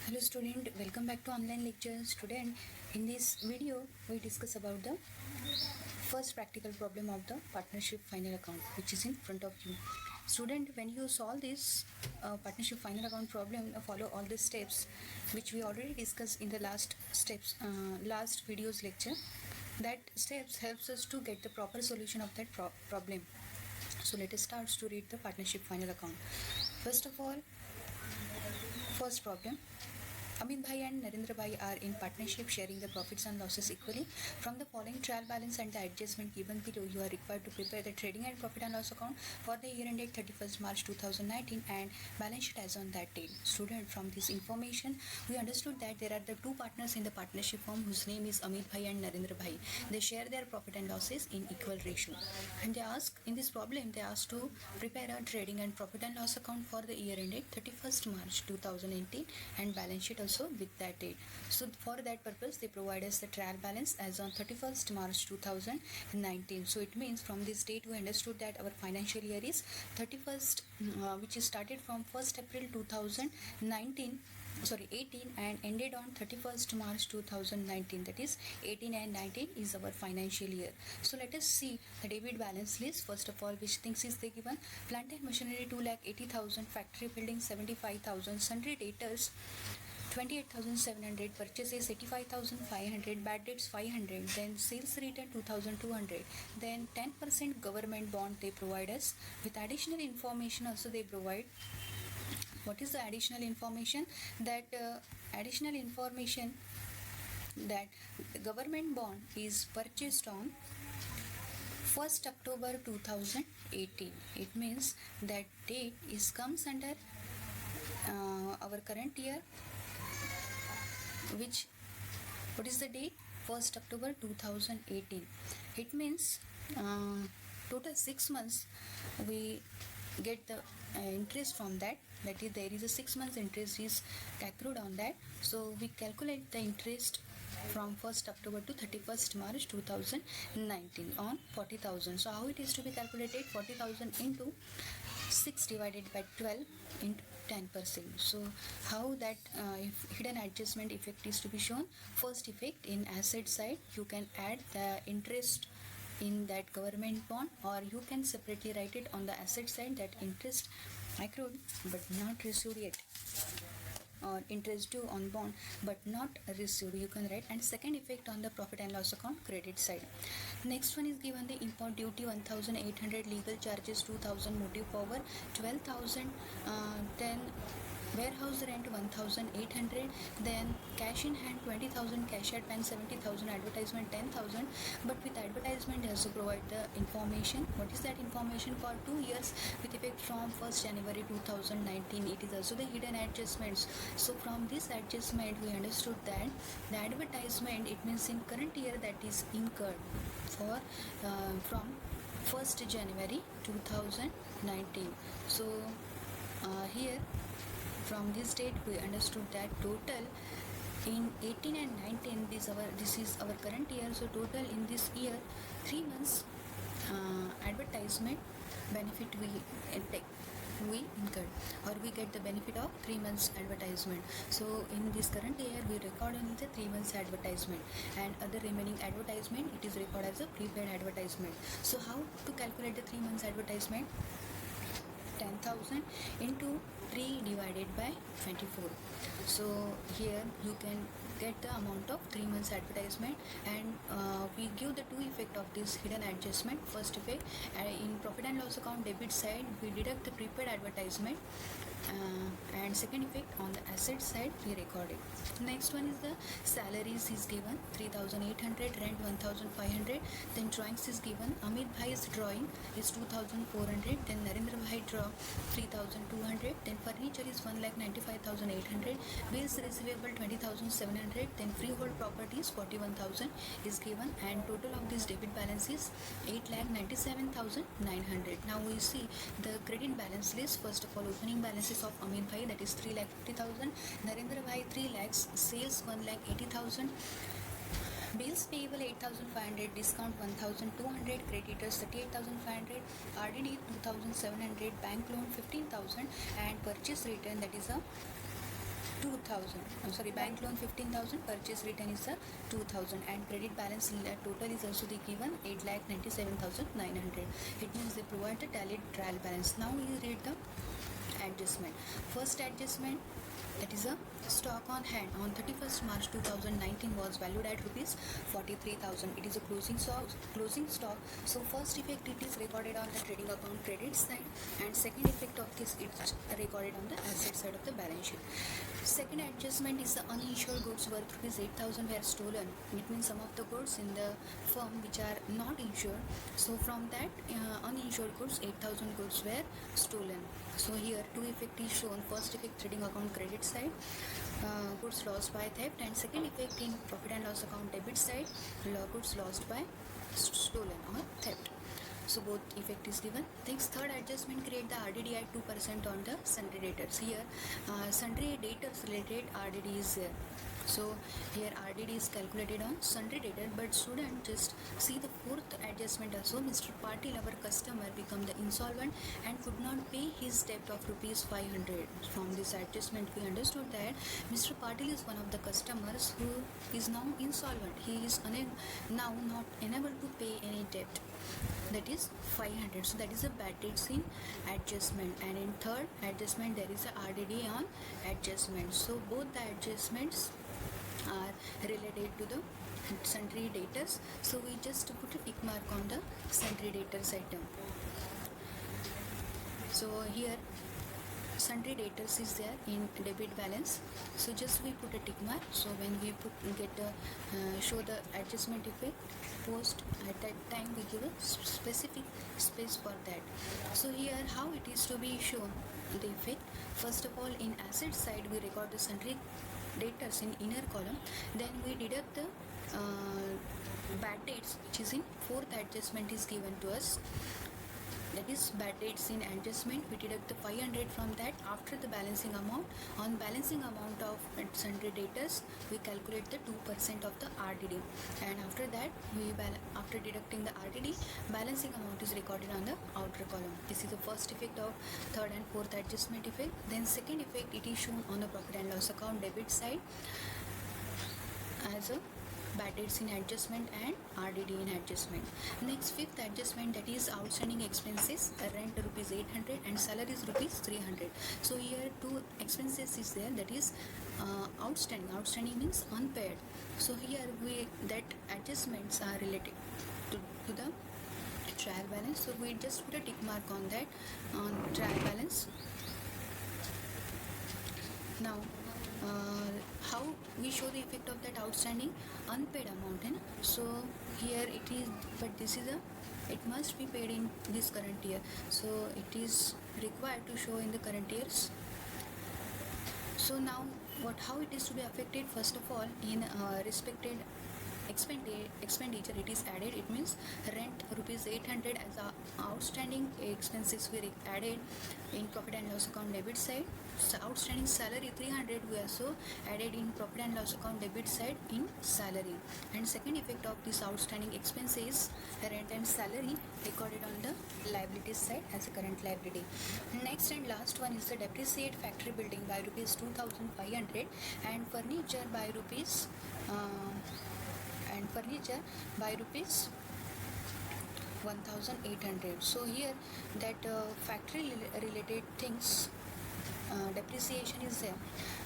Hello student, welcome back to online lecture. Student, in this video we discuss about the first practical problem of the partnership final account which is in front of you. Student, when you solve this partnership final account problem, follow all the steps which we already discussed in the last video's lecture. That steps helps us to get the proper solution of that problem. So let us start to read the partnership final account. First of all, first problem. Amit Bhai and Narendra Bhai are in partnership sharing the profits and losses equally. From the following trial balance and the adjustment given below, you are required to prepare the trading and profit and loss account for the year ended 31st March 2019 and balance sheet as on that date. Student, from this information, we understood that there are the two partners in the partnership firm whose name is Amit Bhai and Narendra Bhai. They share their profit and losses in equal ratio. And they ask, in this problem, they ask to prepare a trading and profit and loss account for the year ended 31st March 2018 and balance sheet also with that date. So for that purpose they provide us the trial balance as on 31st March 2019. So it means from this date we understood that our financial year is 31st which is started from 1st April 2019 18 and ended on 31st March 2019. That is 18 and 19 is our financial year. So let us see the debit balance list. First of all, which things is they given? Plant and machinery 2,80,000, factory building 75,000, sundry debtors 28,700, purchases 85,500, bad debts 500, then sales return 2,200, then 10% government bond they provide us. With additional information also they provide. What is the additional information? That additional information that government bond is purchased on 1st October 2018. It means that date is comes under our current year. What is the date? 1st October 2018. It means total 6 months we get the interest from that. That is, there is a 6 months interest is accrued on that. So we calculate the interest from 1st October to 31st March 2019 on 40,000. So how it is to be calculated? 40,000 into 6 divided by 12 into 10%. So how that hidden adjustment effect is to be shown? First effect, in asset side you can add the interest in that government bond, or you can separately write it on the asset side that interest accrued but not received yet, or interest due on bond but not received, you can write. And second effect on the profit and loss account credit side. Next one is given the import duty 1,800, legal charges 2,000, motive power 12,000, then warehouse rent 1,800, then cash in hand 20,000, cash at bank 70,000, advertisement 10,000. But with advertisement has to provide the information. What is that information? For 2 years with effect from 1st January 2019. It is also the hidden adjustments. So from this adjustment we understood that the advertisement, it means in current year, that is incurred for from 1st January 2019. So here from this date we understood that total in 18 and 19 this is our current year. So total in this year 3 months advertisement benefit we incurred, or we get the benefit of 3 months advertisement. So in this current year we record only the 3 months advertisement, and other remaining advertisement it is recorded as a prepaid advertisement. So how to calculate the 3 months advertisement? 10,000 into 3 divided by 24. So here you can get the amount of 3 months advertisement, and we give the two effect of this hidden adjustment. First effect, in profit and loss account debit side we deduct the prepaid advertisement, and second effect on the asset side we record it. Next one is the salaries is given 3,800, rent 1,500, then drawings is given. Amit Bhai's drawing is 2,400, then Narendra Bhai draw 3,200, then furniture is 1,95,800, bills receivable 20,700, then freehold properties 41,000 is given, and total of this debit balance is 8,97,900. Now we see the credit balance list. First of all, opening balances of Amit Bhai, that is 3,50,000, Narendra Bhai 3 lakhs, sales 1,80,000, bills payable 8,500, discount 1,200, creditors 38,500, RDD 2,700, bank loan 15,000, and purchase return, that is a 2000. Sorry, bank loan 15,000, purchase return is 2,000, and credit balance total is also the given 8,97,900. It means they provide the tallied trial balance. Now we read the adjustment. First adjustment, that is a stock on hand on 31st March 2019 was valued at rupees 43,000. It is a closing stock. So first effect, it is recorded on the trading account credit side, and second effect of this, it's recorded on the asset side of the balance sheet. Second adjustment is the uninsured goods worth rupees 8,000 were stolen. It means some of the goods in the firm which are not insured. So from that uninsured goods, 8,000 goods were stolen. So here two effect is shown. First effect, trading account credit side, goods lost by theft, and second effect in profit and loss account debit side, goods lost by stolen or theft. So both effect is given. Next, third adjustment, create the RDD at 2% on the sundry debtors. Here sundry debtors related RDD is there. So here RDD is calculated on sundry debtor, but student just see the fourth adjustment also. Mr. Patil, our customer, become the insolvent and could not pay his debt of rupees 500. From this adjustment we understood that Mr. Patil is one of the customers who is now insolvent. He is now not unable to pay any debt, that is 500. So that is a bad debts in adjustment, and in third adjustment there is a RDD on adjustment. So both the adjustments are related to the sundry debtors. So we just put a tick mark on the sundry debtors item. So here sundry debtors is there in debit balance, so just we put a tick mark. So when we show the adjustment effect post, at that time we give a specific space for that. So here how it is to be shown the effect. First of all, in asset side we record the sundry debtors in inner column, then we deduct the bad debts which is in fourth adjustment is given to us, that is bad debts in adjustment. We deduct the 500 from that. After the balancing amount, on balancing amount of sundry debtors we calculate the 2% of the RDD, and after that after deducting the RDD, balancing amount is recorded on the outer column. This is the first effect of third and fourth adjustment effect. Then second effect, it is shown on the profit and loss account debit side as a bad debts in adjustment and RDD in adjustment. Next, fifth adjustment, that is outstanding expenses, rent rupees 800 and salaries rupees 300. So here two expenses is there, that is outstanding means unpaid. So here that adjustments are related to the trial balance. So we just put a tick mark on that, on trial balance. Now how we show the effect of that outstanding unpaid amount, so here it is, but this is it must be paid in this current year, so it is required to show in the current years. So now how it is to be affected? First of all, in respected expenditure it is added. It means rent rupees 800 as outstanding expenses we added in profit and loss account debit side. So outstanding salary 300 we also added in profit and loss account debit side in salary. And second effect of this outstanding expenses, rent and salary, recorded on the liability side as a current liability. Next and last one is the depreciate factory building by rupees 2,500 and furniture by rupees 1,800. So here that factory related things, depreciation is there,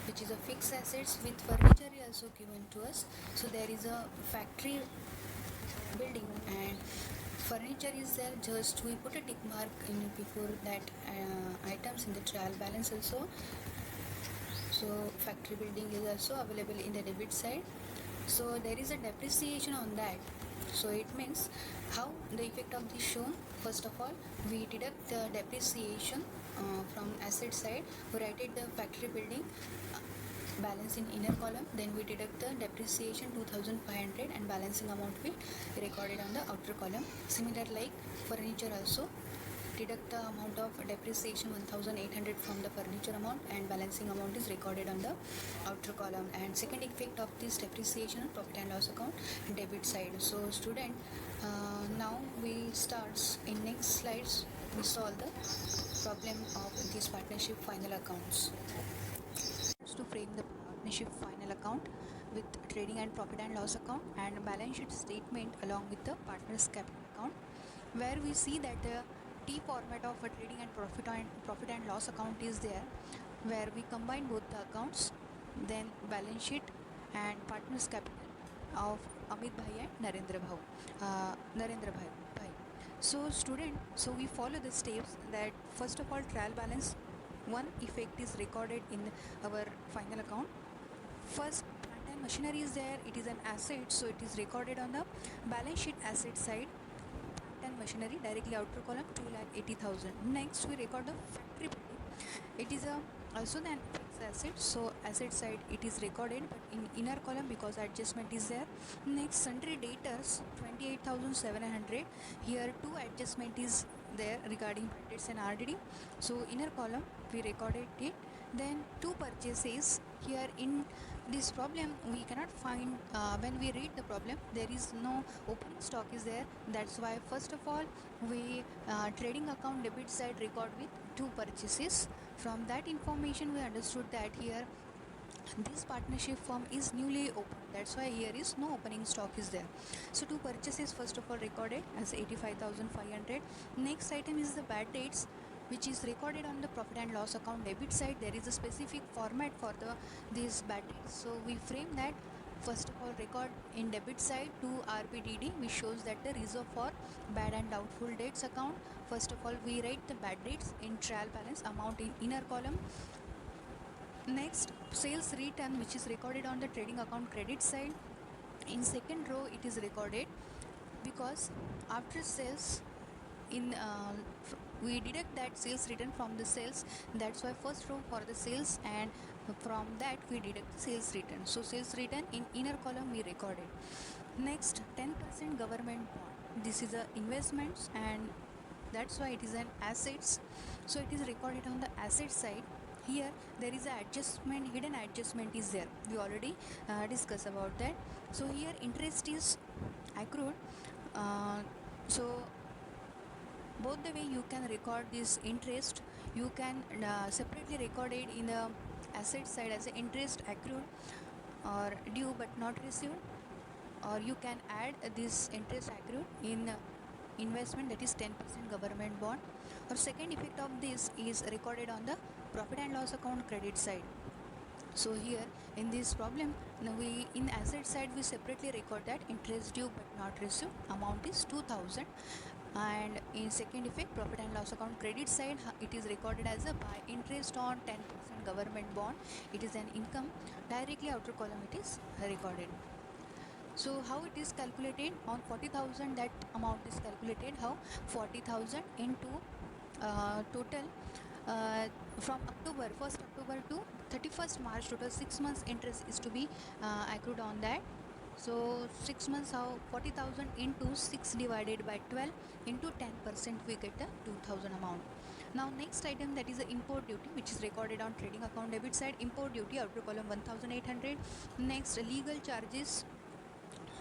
which is a fixed assets with furniture also given to us. So there is a factory building and furniture is there, just we put a tick mark in before that items in the trial balance also. So factory building is also available in the debit side. So there is a depreciation on that. So it means how the effect of this shown. First of all, we deduct the depreciation from asset side. We write it the factory building balance in inner column, then we deduct the depreciation 2,500 and balancing amount we recorded on the outer column. Similar like furniture also, deduct the amount of depreciation 1,800 from the furniture amount and balancing amount is recorded on the outer column. And second effect of this depreciation on profit and loss account debit side. So student, now we starts in next slides we solve the problem of this partnership final accounts. To frame the partnership final account with trading and profit and loss account and balance sheet statement along with the partner's capital account, where we see that the T format of a trading and profit and loss account is there, where we combine both the accounts, then balance sheet and partner's capital of Amit Bhai and Narendra Bhai. So student, so we follow the steps that first of all trial balance one effect is recorded in our final account. First, plant and machinery is there, it is an asset, so it is recorded on the balance sheet asset side. Plant and machinery directly outer column 2,80,000. Next we record the factory building. It is also an fixed asset, so asset side it is recorded but in inner column because adjustment is there. Next, sundry debtors 28,700. Here two adjustment is there regarding bad debts and RDD, so inner column we recorded it. Then two purchases. Here in this problem we cannot find, when we read the problem there is no opening stock is there, that's why first of all we trading account debit side record with two purchases. From that information we understood that here this partnership firm is newly opened, that's why here is no opening stock is there. So two purchases first of all recorded as 85,500. Next item is the bad debts, which is recorded on the profit and loss account debit side. There is a specific format for these bad debts, so we frame that. First of all, record in debit side to RPDD, which shows that the reserve for bad and doubtful debts account. First of all, we write the bad debts in trial balance amount in inner column. Next, sales return, which is recorded on the trading account credit side. In second row, it is recorded because after sales, we deduct that sales return from the sales. That's why first row for the sales, and from that we deduct the sales return. So sales return in inner column we recorded. Next, 10% government bond. This is a investments, and that's why it is an assets. So it is recorded on the asset side. Here there is a adjustment, hidden adjustment is there. We already discussed about that. So here interest is accrued. So both the way you can record this interest, you can separately record it in the asset side as an interest accrued or due but not received, or you can add this interest accrued in investment, that is 10% government bond. Or second effect of this is recorded on the profit and loss account credit side. So here in this problem, now we in asset side we separately record that interest due but not received amount is 2,000, and in second effect profit and loss account credit side it is recorded as a by interest on 10% government bond, it is an income, directly outer column it is recorded. So how it is calculated? On 40,000 that amount is calculated. How? 40,000 into total from October 1st October to 31st March, total 6 months interest is to be accrued on that. So 6 months, how? 40,000 into 6 divided by 12 into 10% we get the 2,000 amount. Now next item, that is the import duty, which is recorded on trading account debit side. Import duty outer column 1,800. Next, legal charges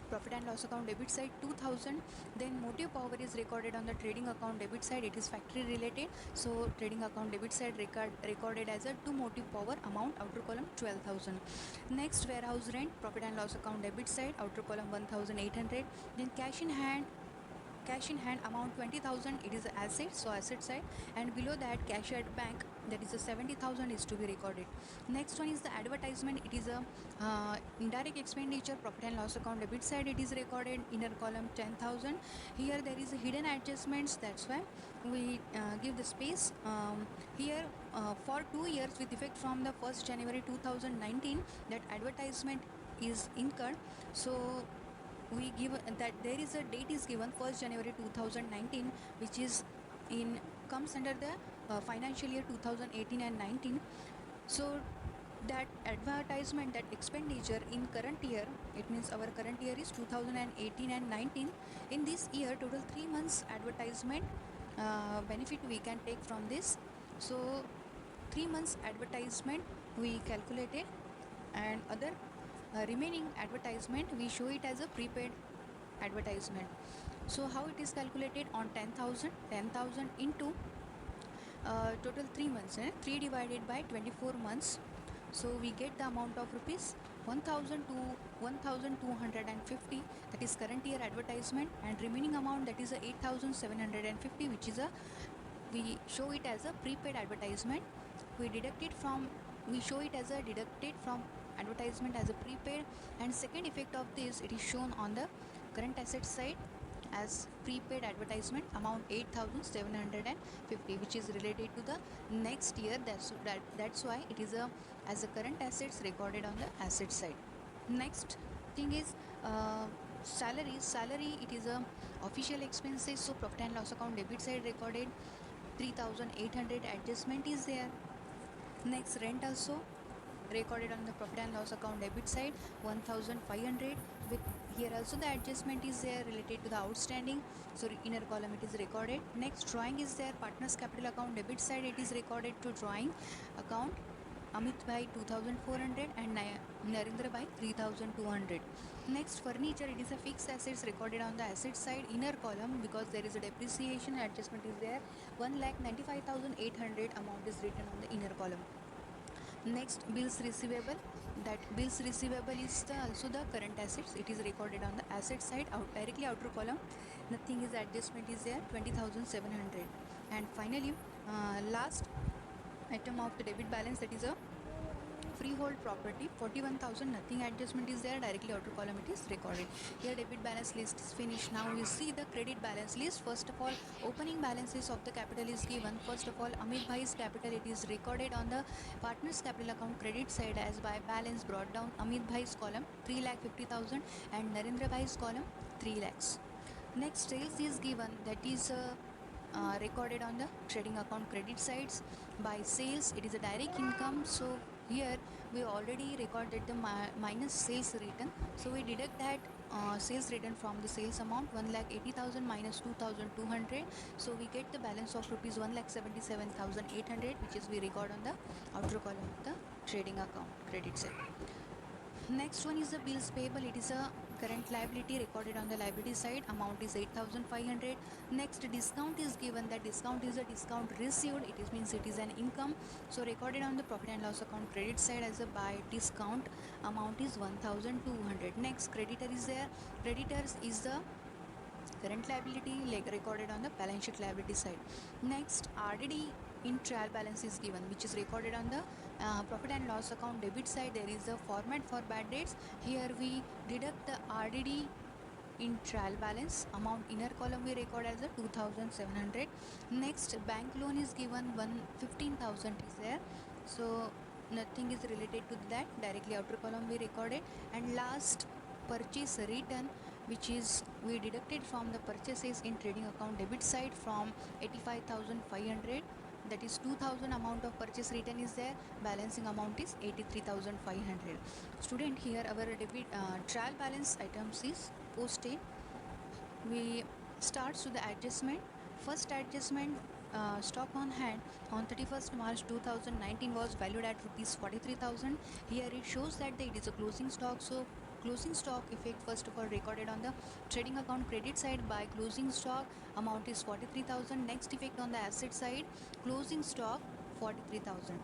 profit and loss account debit side 2,000. Then motive power is recorded on the trading account debit side, it is factory related, so trading account debit side recorded as a to motive power amount, outer column 12,000. Next, warehouse rent profit and loss account debit side, outer column 1,800. Then cash in hand amount 20,000, it is asset, so asset side, and below that cash at bank, that is a 70,000 is to be recorded. Next one is the advertisement, it is a indirect expenditure profit and loss account debit side, it is recorded inner column 10,000. Here there is a hidden adjustments, that's why we give the space. Here for 2 years with effect from the 1st January 2019 that advertisement is incurred, so we give that there is a date is given 1st January 2019, which is in comes under the financial year 2018 and 19. So that advertisement, that expenditure in current year, it means our current year is 2018 and 19. In this year total 3 months advertisement benefit we can take from this. So 3 months advertisement we calculated, and other remaining advertisement we show it as a prepaid advertisement. So how it is calculated? On 10,000 into total 3 months, 3 divided by 24 months, So we get the amount of rupees 1000 to 1250, that is current year advertisement, and remaining amount, that is a 8750, which is a, we show it as a prepaid advertisement. We show it as a deducted from advertisement as a prepaid. And second effect of this, it is shown on the current asset side as prepaid advertisement amount 8750, which is related to the next year. That's why it is a as a current assets recorded on the asset side. Next thing is salary, it is a official expenses, so profit and loss account debit side recorded 3800, adjustment is there. Next, rent also recorded on the profit and loss account debit side 1500, with here also the adjustment is there related to the outstanding, so inner column it is recorded. Next, drawing is there, partners capital account debit side it is recorded to drawing account Amit by 2400 and Narendra by 3200. Next, furniture, it is a fixed assets recorded on the asset side inner column because there is a depreciation, adjustment is there 1,95,800, amount is written on the inner column. Next, bills receivable, that bills receivable is also the current assets, it is recorded on the asset side directly outer column. Nothing is adjustment is there 20,700. And finally, last item of the debit balance, that is a freehold property 41,000, nothing adjustment is there, directly outer column it is recorded. Here debit balance list is finished. Now we see the credit balance list. First of all, opening balances of the capital is given. First of all, Amit Bhai's capital, it is recorded on the partners capital account credit side as by balance brought down. Amit Bhai's column 3,50,000 and Narendra Bhai's column 3 lakhs. Next, sales is given, that is recorded on the trading account credit sides. By sales, it is a direct income, so here we already recorded the minus sales return, so we deduct that sales return from the sales amount 1,80,000 minus 2,200, so we get the balance of rupees 1,77,800, which is we record on the outer column of the trading account credit side. Next one is the bills payable, it is a current liability recorded on the liability side, amount is 8,500. Next, discount is given, that discount is a discount received, it means it is an income, so recorded on the profit and loss account credit side as a by discount, amount is 1,200. Next, creditor is there, creditors is the current liability recorded on the balance sheet liability side. Next, RDD in trial balance is given, which is recorded on the profit and loss account debit side. There is a format for bad debts. Here we deduct the RDD in trial balance amount, inner column we record as a 2,700. Next, bank loan is given 15,000 is there, so nothing is related to that, directly outer column we recorded. And last, purchase return, which is we deducted from the purchases in trading account debit side from 85,500, that is 2,000 amount of purchase return is there, balancing amount is 83,500. Student, here our debit trial balance items is posted. We start to the adjustment. First adjustment, stock on hand on 31st March 2019 was valued at rupees 43,000. Here it shows that it is a closing stock, so closing stock effect first of all recorded on the trading account credit side by closing stock, amount is 43,000. Next effect on the asset side, closing stock 43,000.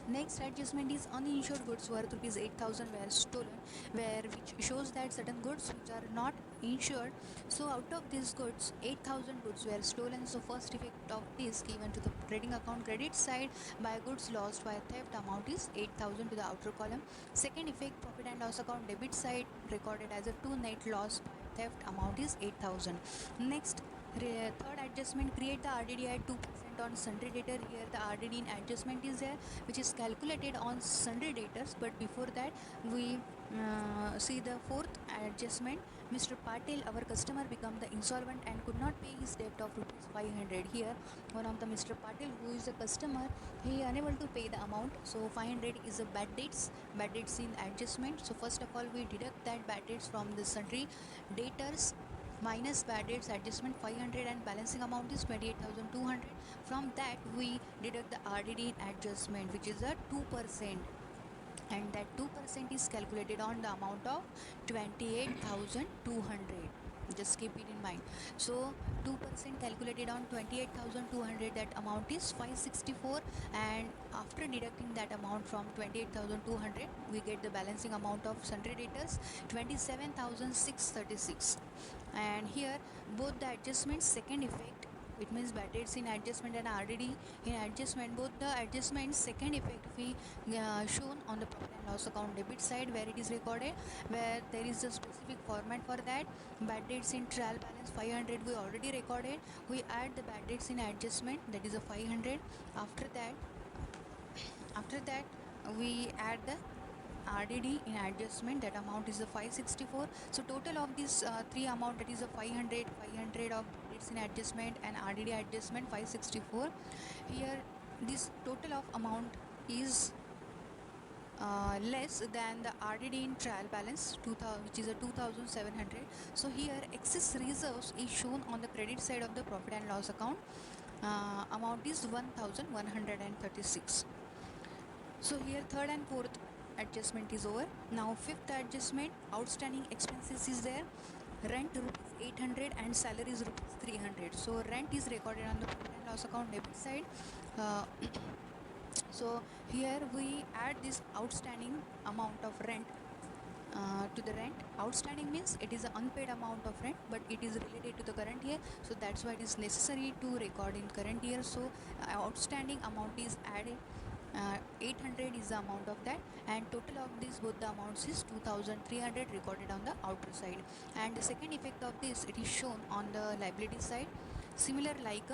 Next adjustment is uninsured goods worth rupees 8,000 were stolen, where which shows that certain goods which are not insured, so out of these goods 8,000 goods were stolen. So first effect of this given to the trading account credit side by goods lost by theft, amount is 8,000 to the outer column. Second effect, profit and loss account debit side recorded as a 2 net loss by theft, amount is 8,000. Next, third adjustment, create the RDD at 2% on sundry debtor. Here the RDD in adjustment is there, which is calculated on sundry debtors, but before that we see the fourth adjustment. Mr. Patil, our customer, become the insolvent and could not pay his debt of rupees 500. Here one of the Mr. Patil, who is a customer, he unable to pay the amount, so 500 is a bad debts in adjustment. So first of all we deduct that bad debts from the sundry debtors minus bad debts adjustment 500 and balancing amount is 28,200. From that we deduct the RDD adjustment, which is a 2%, and that 2% is calculated on the amount of 28,200. just keep it in mind. So 2% calculated on 28,200, that amount is 564, and after deducting that amount from 28,200, we get the balancing amount of sundry debtors 27,636. And here both the adjustments second effect, it means bad debts in adjustment and RDD in adjustment, both the adjustments second effect we shown on the profit and loss account debit side, where it is recorded, where there is a specific format for that. Bad debts in trial balance 500 we already recorded, we add the bad debts in adjustment, that is a 500. After that we add the RDD in adjustment, that amount is a 564. So total of these three amount, that is a 500 of debts in adjustment and RDD adjustment 564. Here this total of amount is less than the RDD in trial balance 2000, which is a 2700. So here excess reserves is shown on the credit side of the profit and loss account. Amount is 1136. So here third and fourth adjustment is over. Now fifth adjustment, outstanding expenses is there. Rent rupees 800 and salaries rupees 300. So rent is recorded on the profit and loss account debit side. Uh, so here we add this outstanding amount of rent to the rent. Outstanding means it is an unpaid amount of rent, but it is related to the current year, so that's why it is necessary to record in current year. So outstanding amount is added. 800 is the amount of that, and total of this both the amounts is 2300 recorded on the outer side. And the second effect of this, it is shown on the liability side. Similar like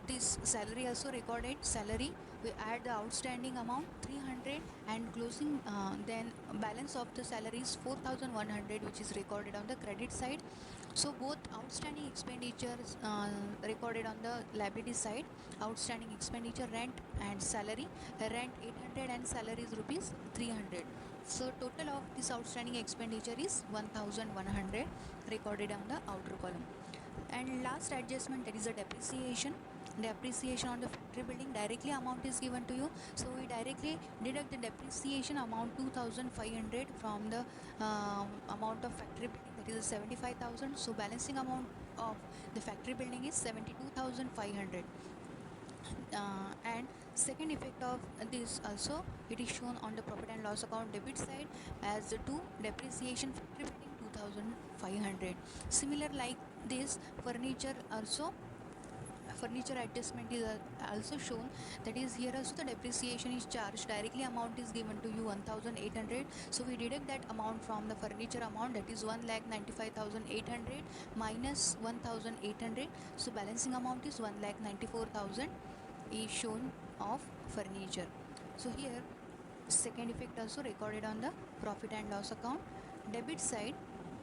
this salary also recorded, salary we add the outstanding amount 300, and closing then balance of the salary is 4100, which is recorded on the credit side. So both outstanding expenditures recorded on the liability side, outstanding expenditure, rent and salary, rent 800 and salary is rupees 300. So total of this outstanding expenditure is 1100 recorded on the outer column. And last adjustment, that is a depreciation on the factory building. Directly amount is given to you, so we directly deduct the depreciation amount 2500 from the amount of factory building, that is 75,000. So balancing amount of the factory building is 72,500. And second effect of this also, it is shown on the profit and loss account debit side as the two depreciation factory building 2500. Similar like this, furniture adjustment is also shown, that is here also the depreciation is charged, directly amount is given to you 1800. So we deduct that amount from the furniture amount, that is 1,95,800 minus 1800. So balancing amount is 1,94,000 is shown of furniture. So here second effect also recorded on the profit and loss account debit side,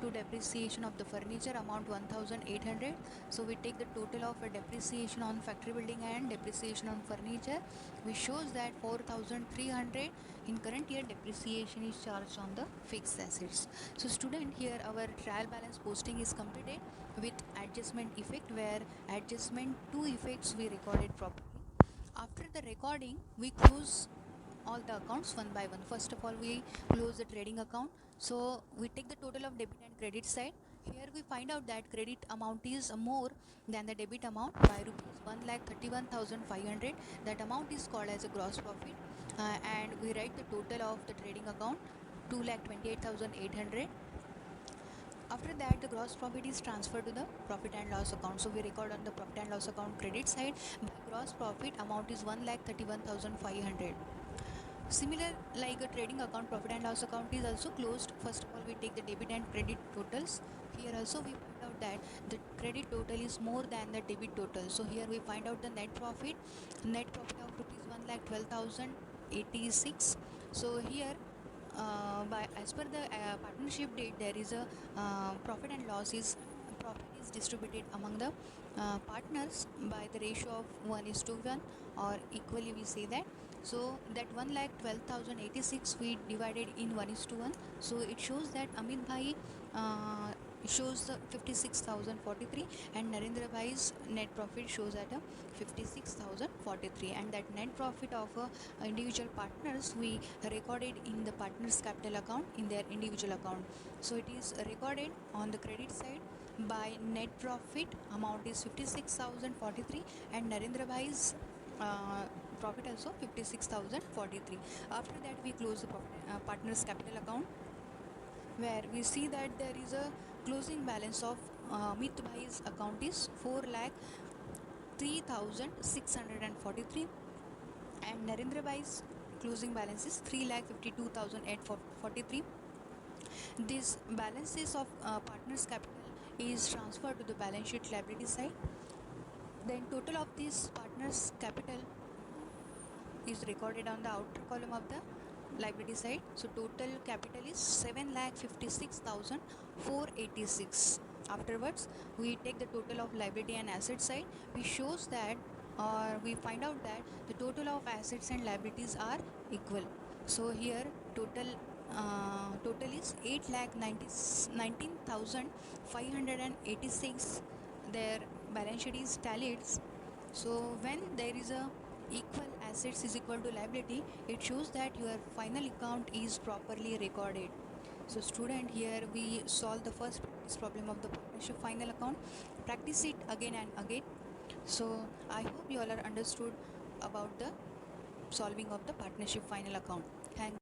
to depreciation of the furniture amount 1800. So we take the total of a depreciation on factory building and depreciation on furniture, which shows that 4300 in current year depreciation is charged on the fixed assets. So student, here our trial balance posting is completed with adjustment effect, where adjustment two effects we recorded properly. After the recording, we close all the accounts one by one. First of all, we close the trading account. So we take the total of debit and credit side. Here we find out that credit amount is more than the debit amount by rupees 1,31,500. That amount is called as a gross profit. And we write the total of the trading account 2,28,800. After that, the gross profit is transferred to the profit and loss account. So we record on the profit and loss account credit side, by gross profit amount is 1,31,500. Similar like a trading account, profit and loss account is also closed. First of all, we take the debit and credit totals. Here also we find out that the credit total is more than the debit total. So here we find out the net profit of rupees 1,12,086. So here by as per the partnership date, there is a profit is distributed among the partners by the ratio of 1:1, or equally we say that. So that 1,12,086 we divided in 1:1. So it shows that Amit Bhai shows the 56,043, and Narendra Bhai's net profit shows at a 56,043, and that net profit of individual partners we recorded in the partners capital account in their individual account. So it is recorded on the credit side By net profit, amount is 56,043, and Narendra Bhai's profit also 56,043. After that, we close the partner's capital account, where we see that there is a closing balance of Amit Bhai's account is 4,03,643, and Narendra Bhai's closing balance is 3,52,843. This balances of partners capital is transferred to the balance sheet liability side. Then total of this partners capital is recorded on the outer column of the liability side. So total capital is 7,56,486. Afterwards, we take the total of liability and asset side. We shows that, or we find out that the total of assets and liabilities are equal. So here total is 8,19,586. Their balance sheet is tallied. So when there is a equal assets is equal to liability, it shows that your final account is properly recorded. So student, here we solve the first practice problem of the partnership final account. Practice it again and again. So I hope you all are understood about the solving of the partnership final account. Thank